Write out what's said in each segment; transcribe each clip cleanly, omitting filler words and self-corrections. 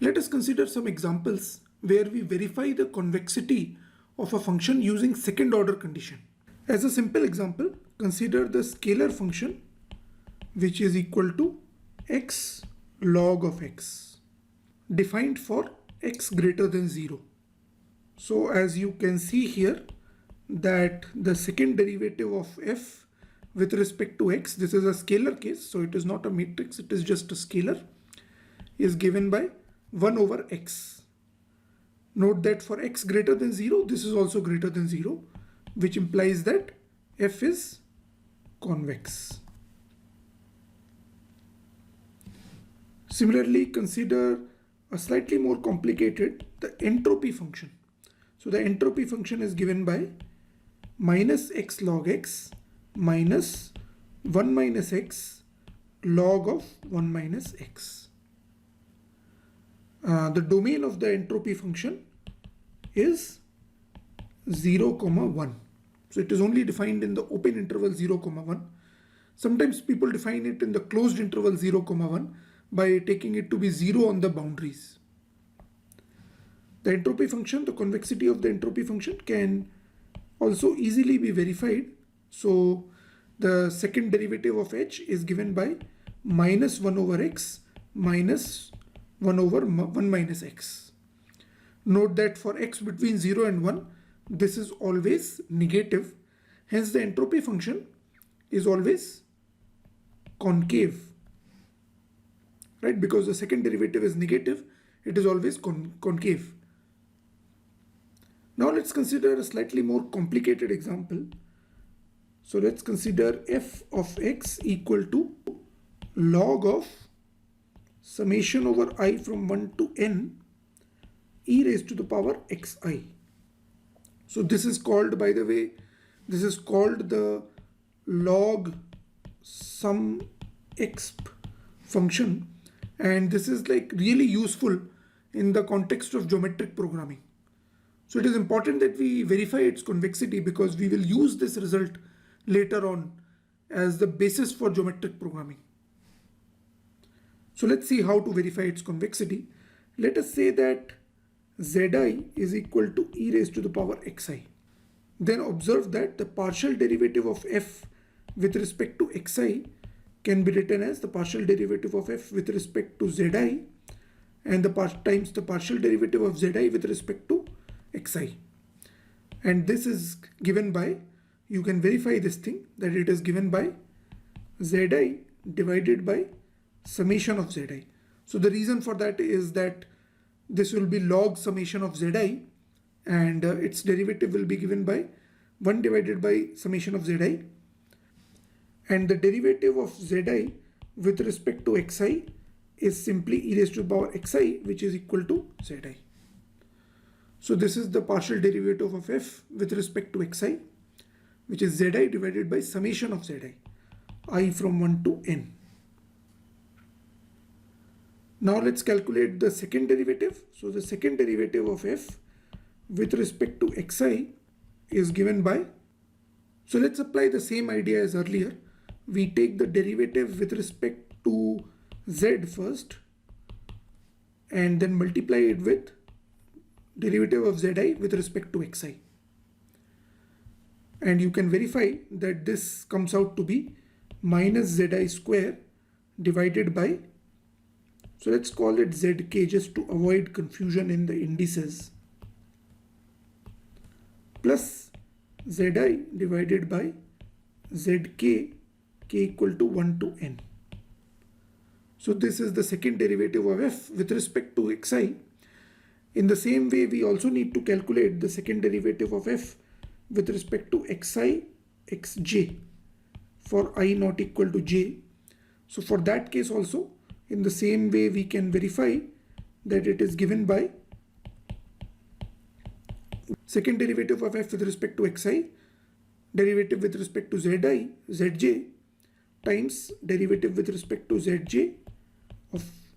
Let us consider some examples where we verify the convexity of a function using second order condition. As a simple example, consider the scalar function which is equal to x log of x, defined for x greater than 0. So as you can see here, that the second derivative of f with respect to x, this is a scalar case, so it is not a matrix, it is just a scalar, is given by 1 over x. Note that for x greater than 0, this is also greater than 0, which implies that f is convex. Similarly, consider a slightly more complicated, the entropy function. So the entropy function is given by minus x log x minus 1 minus x log of 1 minus x. The domain of the entropy function is 0, 1. So it is only defined in the open interval 0, 1. Sometimes people define it in the closed interval 0, 1 by taking it to be 0 on the boundaries. The entropy function, the convexity of the entropy function can also easily be verified. So the second derivative of h is given by minus 1 over x minus 1 over 1 minus x. Note that for x between 0 and 1, this is always negative. Hence the entropy function is always concave, right? Because the second derivative is negative, it is always concave. Now let's consider a slightly more complicated example. So let's consider f of x equal to log of summation over I from 1 to n e raised to the power xi. So this is called, by the way, this is called the log sum exp function, and this is like really useful in the context of geometric programming. So it is important that we verify its convexity because we will use this result later on as the basis for geometric programming. So let's see how to verify its convexity. Let us say that zi is equal to e raised to the power xi. Then observe that the partial derivative of f with respect to xi can be written as the partial derivative of f with respect to zi and times the partial derivative of zi with respect to xi. And this is given by, you can verify this thing, that it is given by zi divided by summation of zi. So the reason for that is that this will be log summation of zi, and its derivative will be given by 1 divided by summation of zi, and the derivative of zi with respect to xi is simply e raised to the power xi, which is equal to zi. So this is the partial derivative of f with respect to xi, which is zi divided by summation of zi, I from 1 to n. Now let's calculate the second derivative. So the second derivative of f with respect to xi is given by, so let's apply the same idea as earlier. We take the derivative with respect to z first and then multiply it with derivative of zi with respect to xi. And you can verify that this comes out to be minus zi square divided by, so let's call it zk just to avoid confusion in the indices, plus zi divided by zk, k equal to 1 to n. So this is the second derivative of f with respect to xi. In the same way, we also need to calculate the second derivative of f with respect to xi xj for I not equal to j. So for that case also, in the same way, we can verify that it is given by second derivative of f with respect to xi, derivative with respect to zj times derivative with respect to zj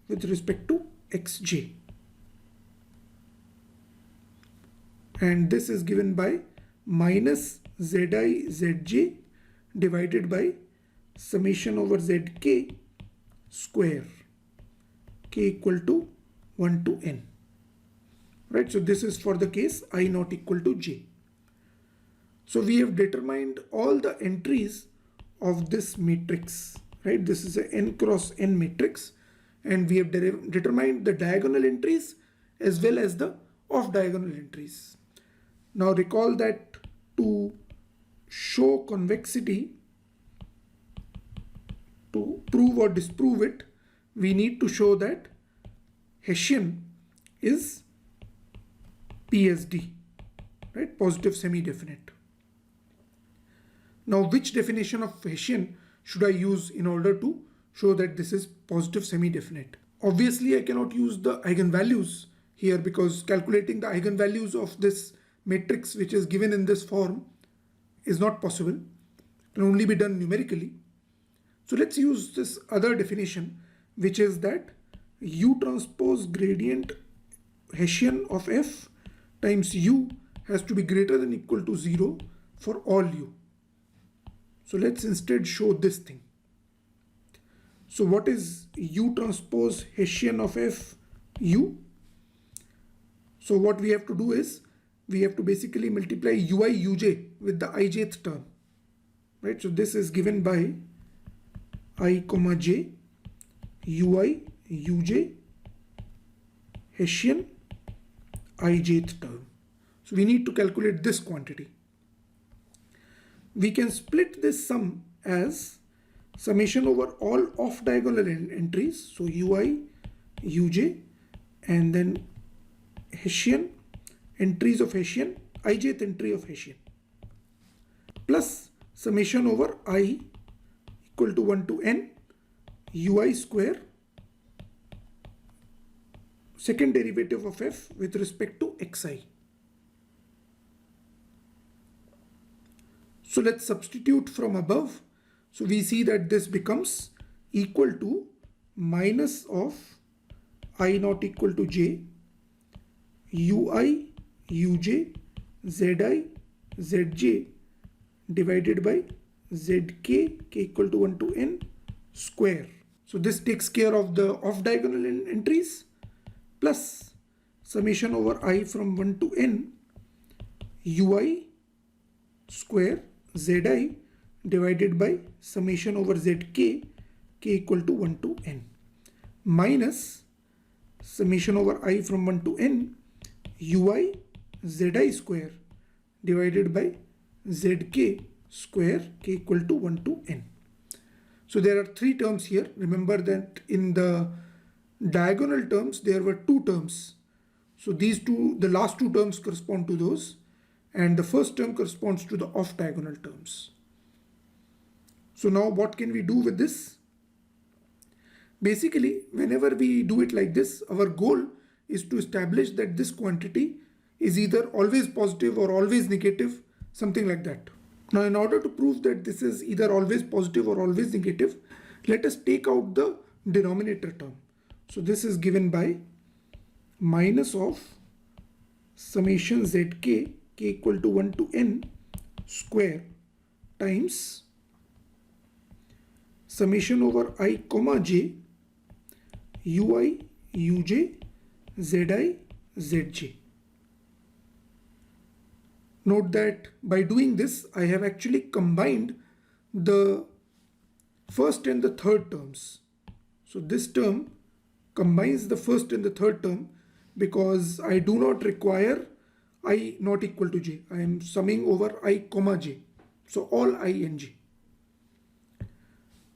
with respect to xj. And this is given by minus zi zj divided by summation over zk square, k equal to 1 to n. Right, so this is for the case I not equal to j. So we have determined all the entries of this matrix, right? This is a n cross n matrix, and we have determined the diagonal entries as well as the off diagonal entries. Now recall that to show convexity, to prove or disprove it, we need to show that Hessian is PSD, right? Positive semi-definite. Now, which definition of Hessian should I use in order to show that this is positive semi-definite? Obviously, I cannot use the eigenvalues here because calculating the eigenvalues of this matrix which is given in this form is not possible. It can only be done numerically. So let's use this other definition, which is that U transpose gradient Hessian of f times U has to be greater than or equal to 0 for all U. So let's instead show this thing. So what is U transpose Hessian of f U? So what we have to do is we have to basically multiply ui uj with the ijth term, right? So this is given by I comma j ui uj Hessian ijth term. So we need to calculate this quantity. We can split this sum as summation over all off diagonal entries, so ui uj and then Hessian entries of Hessian, ijth entry of Hessian, plus summation over I equal to 1 to n ui square second derivative of f with respect to xi. So let's substitute from above. So we see that this becomes equal to minus of I not equal to j ui uj zi zj divided by zk k equal to 1 to n square. So this takes care of the off diagonal entries plus summation over I from 1 to n ui square zi divided by summation over zk k equal to 1 to n minus summation over I from 1 to n ui zi square divided by zk square k equal to 1 to n. So there are three terms here. Remember that in the diagonal terms there were two terms. So these two, the last two terms correspond to those, and the first term corresponds to the off diagonal terms. So now what can we do with this? Basically, whenever we do it like this, our goal is to establish that this quantity is either always positive or always negative, something like that. Now, in order to prove that this is either always positive or always negative, let us take out the denominator term. So this is given by minus of summation zk k equal to 1 to n square times summation over I comma j ui uj zi zj. Note that by doing this, I have actually combined the first and the third terms. So this term combines the first and the third term because I do not require I not equal to j. I am summing over I comma j. So all I and j.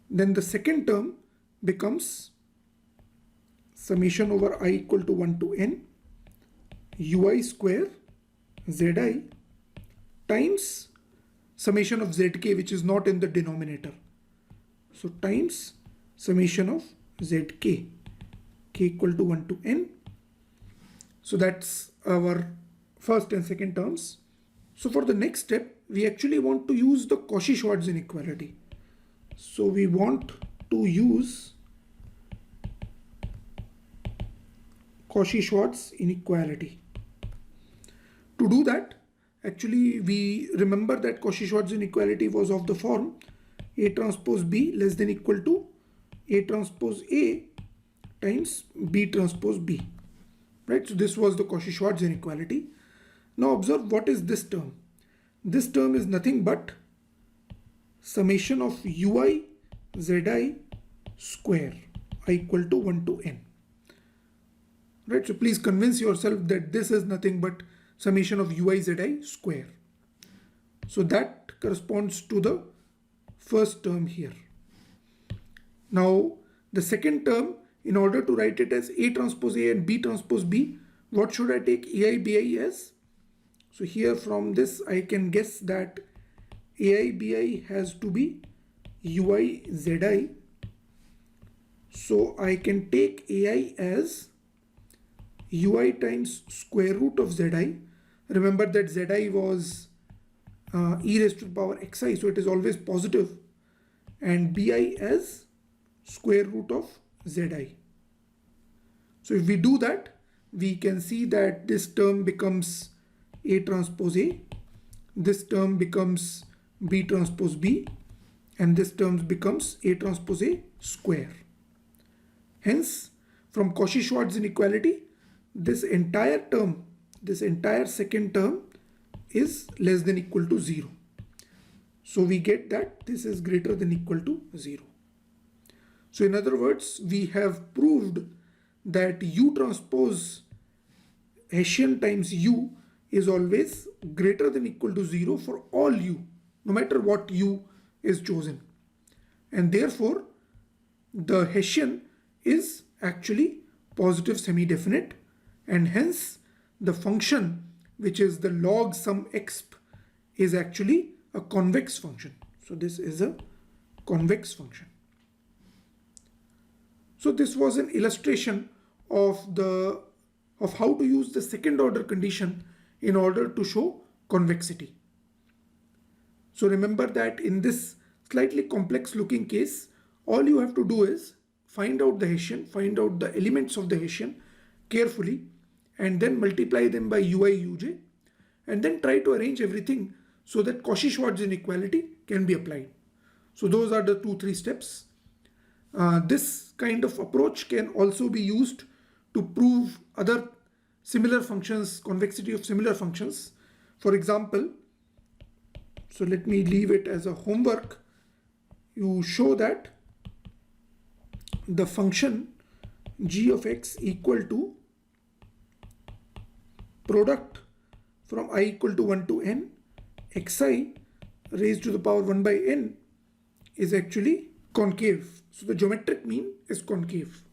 Then the second term becomes summation over I equal to 1 to n ui square zi times summation of zk, which is not in the denominator. So times summation of zk k equal to 1 to n. So that's our first and second terms. So for the next step, we actually want to use the Cauchy-Schwarz inequality. So we want to use Cauchy-Schwarz inequality. To do that, actually we remember that Cauchy-Schwarz inequality was of the form A transpose B less than equal to A transpose A times B transpose B. right? So this was the Cauchy-Schwarz inequality. Now observe what is this term. This term is nothing but summation of ui zi square I equal to 1 to n. Right? So please convince yourself that this is nothing but summation of ui zi square. So that corresponds to the first term here. Now the second term, in order to write it as A transpose A and B transpose B, what should I take AI BI as? So here from this I can guess that AI BI has to be ui zi. So I can take AI as ui times square root of zi. Remember that zi was e raised to the power xi, so it is always positive, and bi as square root of zi. So if we do that, we can see that this term becomes A transpose A, this term becomes B transpose B, and this term becomes A transpose A square. Hence, from Cauchy-Schwarz inequality, this entire term, this entire second term is less than equal to 0. So we get that this is greater than equal to 0. So in other words, we have proved that U transpose Hessian times U is always greater than equal to 0 for all U, no matter what U is chosen. And therefore, the Hessian is actually positive semi-definite, and hence the function, which is the log sum exp, is actually a convex function. So this is a convex function. So this was an illustration of how to use the second order condition in order to show convexity. So remember that in this slightly complex looking case, all you have to do is find out the Hessian, find out the elements of the Hessian carefully, and then multiply them by ui uj, and then try to arrange everything so that Cauchy-Schwarz inequality can be applied. So those are the 2-3 steps. This kind of approach can also be used to prove other similar functions, convexity of similar functions. For example, so let me leave it as a homework. You show that the function g of x equal to product from I equal to 1 to n xi raised to the power 1 by n is actually concave. So the geometric mean is concave.